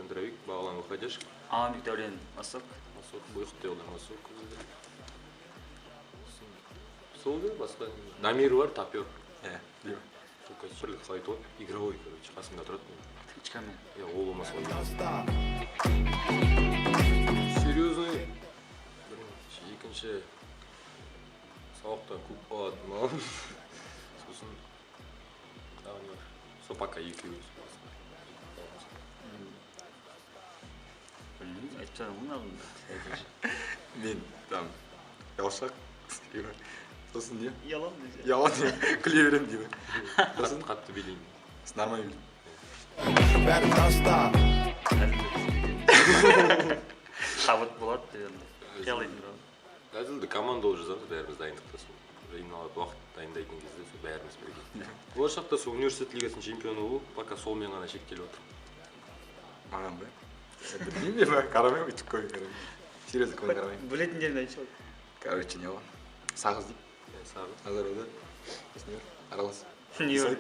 центровик, бағлан выходишь. Дәулен Масок. Масок, бұйық деуді Масок. Сол да, басқа. Дамир бар, тапер. Бірлік қалай топ, игровой, короче, қасымда тұрады. Ичкамен. Ол болмаса. Серьезный. Екінші сауықтан көп болады маған. Сосын Сопака екеуіміз. Білмеймін, айтып тастадым ғой алдында. Мен там ялшақ. Сосын не? Ялан десе. Ялан күле беремін деймін. Сосын Қатты билеймін. нормально билеймін. Шабыт болады деген. Қиялайтын ғой. Әзілді командалы жазамыз, бәріміз дайындықта сол. Жиналып уақыт дайындайтын кезде сол бәріміз бірге. Болашақта сол университет лигасының чемпионы болу, пока солмен ғана шектеліп отыр. Маған ба? Білмеймін ба? Қарамаймын, өйтіп көй қарамаймын. Серьезно көй қарамаймын. Білетіндерін айтшы. Короче, не ғой? Сағыз дейді. Сағы. Назаруда. Сосын не бар? Аралас. Не бар?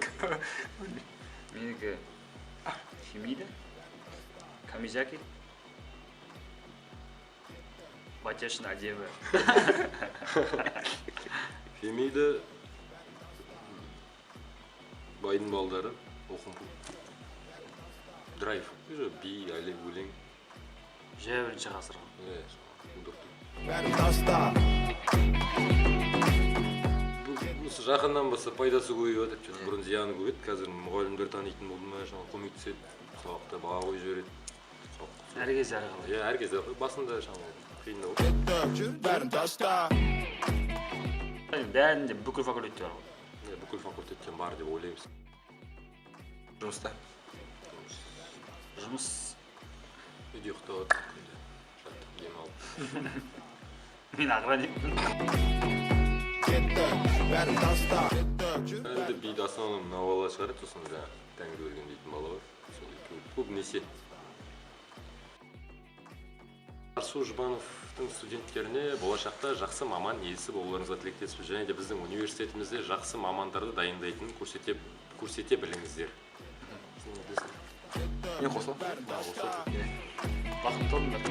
Менікі Химида, Камизаки, Батешин Адева. Фемида байдың балдары, оқымпу. Драйв. Би, әлі өлең. Жай бірінші ғасырға. Осы жақыннан баса пайдасы көбейіп жатыр. Бұрын зияны көп еді, қазір мұғалімдер танитын болды ма, көмектеседі, сабақта баға қойып жібереді. Әр кезде әр қалай. Әр кезде басында қиындау. Бәрінде бүкіл факультетте бар ғой. Бүкіл факультеттен бар деп ойлаймыз. Жұмыста. Жұмыс. Үйде ұйықтап жатыр. Дем алып. Мен ағраникпін. Әлді бейді основным мына бала шығарады, сосын тәңір өлген дейтін бала бар. Көбінесе. Арсу Жұбановтың студенттеріне болашақта жақсы маман иесі болуларыңызға тілектеспіз. Және де біздің университетімізде жақсы мамандарды дайындайтынын көрсете біліңіздер. Мен қосылам. Бақытты олыңдар.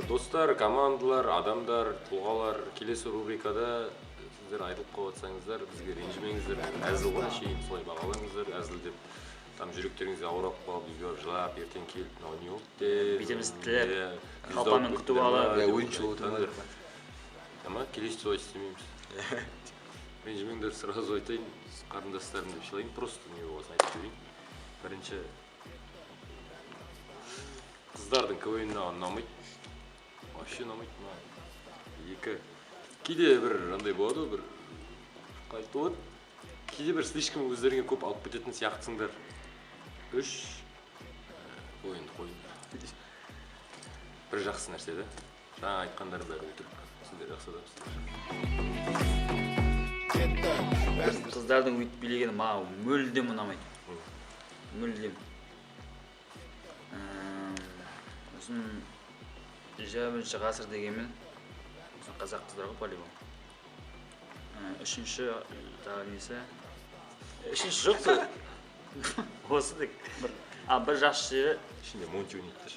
Достар, командалар, адамдар, тұлғалар, келесі рубрикада сіздер айтылып қойғатсаңыздар, бізге ренжімеңіздер, әзіл ғана шейін солай бағалаңыздар, әзілдеп там жүректеріңізге ауырап қалып, үйге жылап, ертең келіп, мынау не болды деп, бүйтеміз тілеп, қалпамен күтіп алып, ойыншы отырыңдар. Ама келесі солай істемейміз. Ренжімеңдер, сразу айтайын, қарындастарым деп шылайын, просто не болғасын айтып көрейін. Бірінші қыздардың КВН-на ұнамайды. Вообще ұнамайды. Екі. Кейде бір андай болады, бір қайты болады. Кейде бір слишком өздеріңе көп алып кететін сияқтысыңдар. Үш. Қойын. Бір жақсы нәрсе да. Жаңа айтқандар бәрі өтірік. Сіздер жақсы адамсыздар. Қыздардың өйтіп билегені маған мүлдем ұнамайды. Мүлдем. Сосын 20 ғасыр дегенмен қазақ қыздар ғой по-любому. Үшінші тағы несі? Үшінші жоқ та. Осы дек. Бір жақсы жері. Ішінде Монти өнеттір.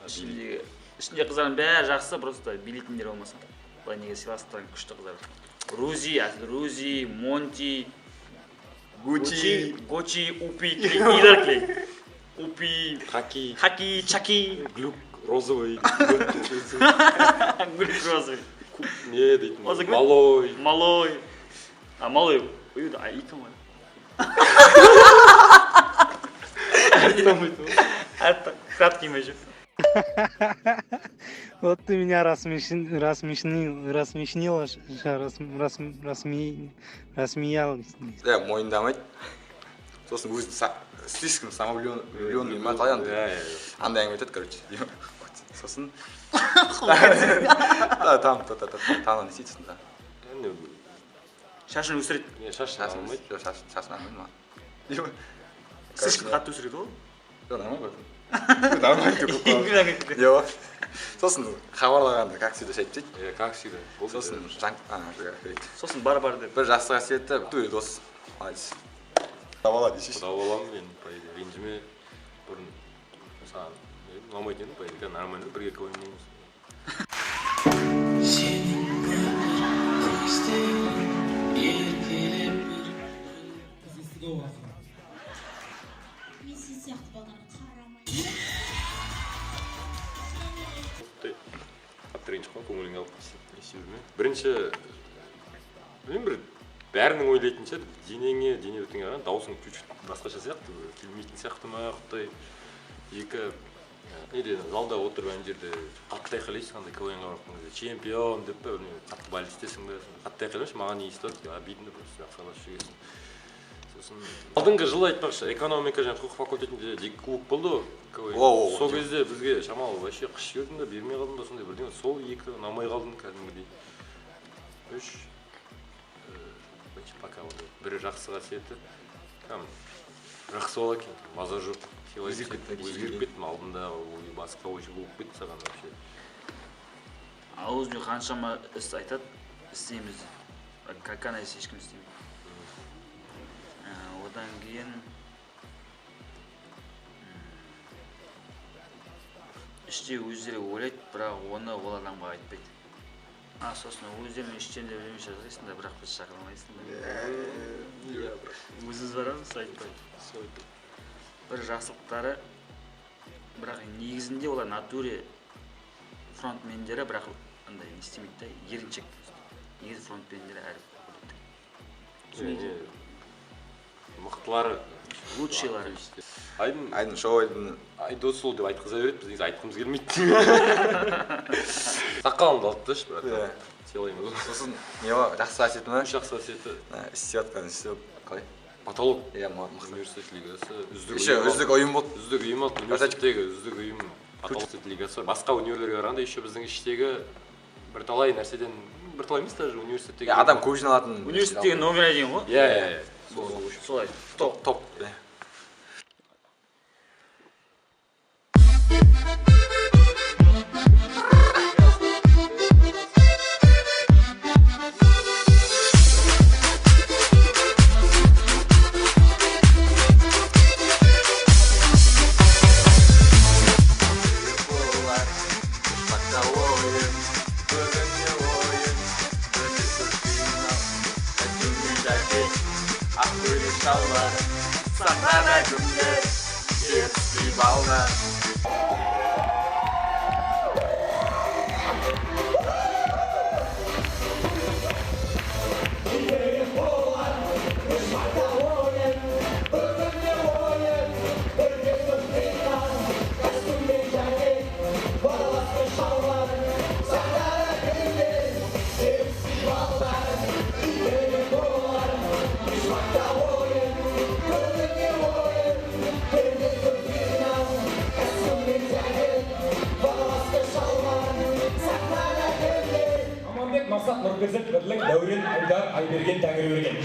Ішінде қыздардың бәрі жақсы, просто билейтіндер болмаса. Бұлай неге сыйластырған күшті қыздар. Рузи, Монти, Гучи, Упи, Идарклей. Упи, Хаки, Чаки, Глюк розовый. Глюк розовый. Не дейтін. Малой. Малой. Малой. Үйді, икі ма? Краткий ма жүр. Вот ты меня рассмеял. Мойындамайды. Сосын өзі слишком самовлюбленный ма қалай андай. Андай әңгіме айтады, короче. Сосын таңнан істейсің да. Шашын өсіреді. Шашын алмайды. Шашын алмайды ма? Слишком қатты өсіреді ол? Жоқ, нормально. Нормально. Сосын хабарлағанда как всегда айтып дейді. Как всегда. Сосын бар деп. Бір жақсы қасиетті, дос. Молодец. Табала дейсіз. Құда боламын мен, по идее, ренжіме бұрын саған ұнамайтын едім, по идее, нормально бірге ойнаймыз. Мен сен сияқты баланы қарамаймын. Қатты ренжіп қалып, көңіліңе алып не істей жүрме. Бірінші, білмеймін, бір бәрінің ойлайтынша денеңе, дене бітіміңе қарағанда даусың чуть-чуть басқаша сияқты, келмейтін сияқты ма, құттай екі неде залда отырып ана жерде қатты айқайлайсың, андай КВН-ға барып чемпион деп па, білмеймін, қатты баллистесің ба, қатты айқайлайшы, маған не естіп, обидно просто ақсаласып жүргенсің. Сосын алдыңғы жылы айтпақшы, экономика және құқық факультетінде екі клуб болды ғой, КВН. Сол кезде бізге шамалы вообще қыш көрдім да, бермей қалдым ба, сондай бірдеңе. Сол екі ұнамай қалдым кәдімгідей. Үш пока болды. Бірі жақсы қасиеті, жақсы бола екен, маза жоқ. Өзгеріп кеттім алдында, басқа ойшы болып кетті саған вообще. Ауызбен қаншама іс айтады, істейміз. Как она ешкім істемейді. Одан кейін іште өздері ойлайды, бірақ оны ол адамға айтпайды. Сосын өздерінің іштерінде білмей жазғайсың да, бірақ біз шақырмайсың да. Өзіңіз барамыз, айтпайды. Бір жақсылықтары, бірақ негізінде олар натуре фронтмендері, бірақ андай не істемейді да, еріншек. Негізі фронтмендері әрі. Мықтылары, лучшийлары. Айдын шоу айдын. Айдос сол деп айтқыза береді, біз негізі айтқымыз келмейді. Сақалымды алып ташы, брат. Сыйлаймыз. Сосын не бар, жақсы қасиеті ма? Жақсы қасиеті. Істеп жатқан істеп қалай? Потолок. Иә, мықты. Университет лигасы. Үздік ұйым болды. Үздік ұйым болды. Университеттегі үздік ұйым. Потолок лигасы. Басқа университеттерге қарағанда еще біздің іштегі бірталай нәрседен, бірталай емес даже университеттегі. Адам көп жиналатын. Университеттегі номер один ғой? Иә. Солай. Топ. Сахнада күндер, жетпей балдар. Мақсат Нұрпезет бірлік Дәурен Айдар Айберген Тәңірберген.